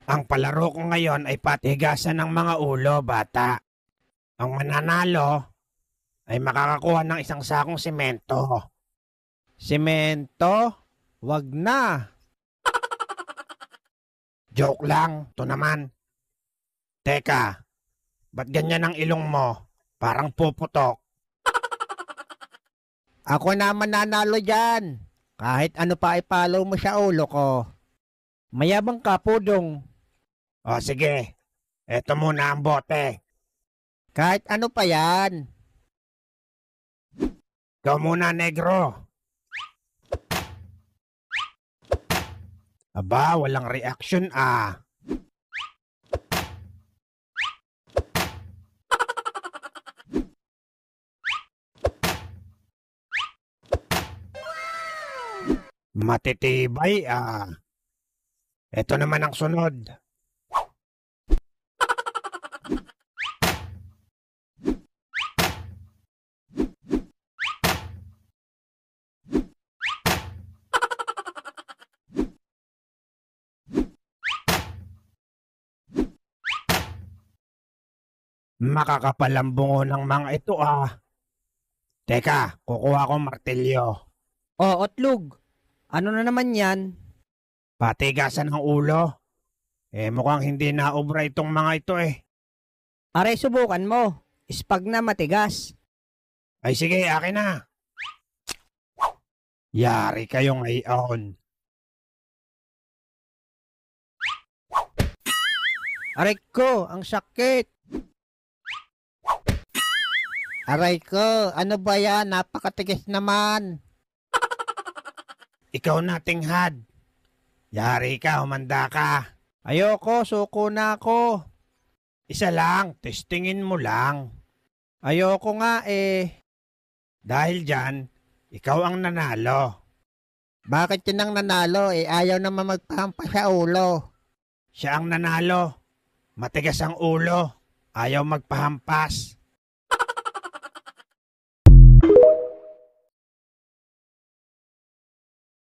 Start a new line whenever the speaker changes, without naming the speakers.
Ang palaro ko ngayon ay patigasan ng mga ulo, bata. Ang mananalo ay makakakuha ng isang sakong semento. Semento? Wag na. Joke lang, to naman. Teka, ba't ganyan ang ilong mo? Parang puputok. Ako na mananalo dyan. Kahit ano pa ipalo mo sa ulo ko. Mayabang ka, Pudong. O sige, eto muna ang bote. Kahit ano pa yan. Ikaw muna, negro. Aba, walang reaction ah. Matitibay ah. Ito naman ang sunod. Makakapal ang bungo ng mga ito ah. Teka, kukuha ko martilyo.
Otlog. Ano na naman yan?
Patigasan ng ulo. Mukhang hindi naubra itong mga ito eh.
Aray, subukan mo. Ispag na matigas.
Ay sige, akin na. Yari kayo ngayon.
Aray ko, ang sakit. Aray ko, ano ba yan? Napakatigas naman.
Ikaw na, tinghad. Yari ka, humanda ka.
Ayoko, suko na ako.
Isa lang, testingin mo lang.
Ayoko nga eh.
Dahil dyan, ikaw ang nanalo.
Bakit yun ang nanalo eh? Ayaw naman magpahampa sa ulo.
Siya ang nanalo. Matigas ang ulo. Ayaw magpahampas.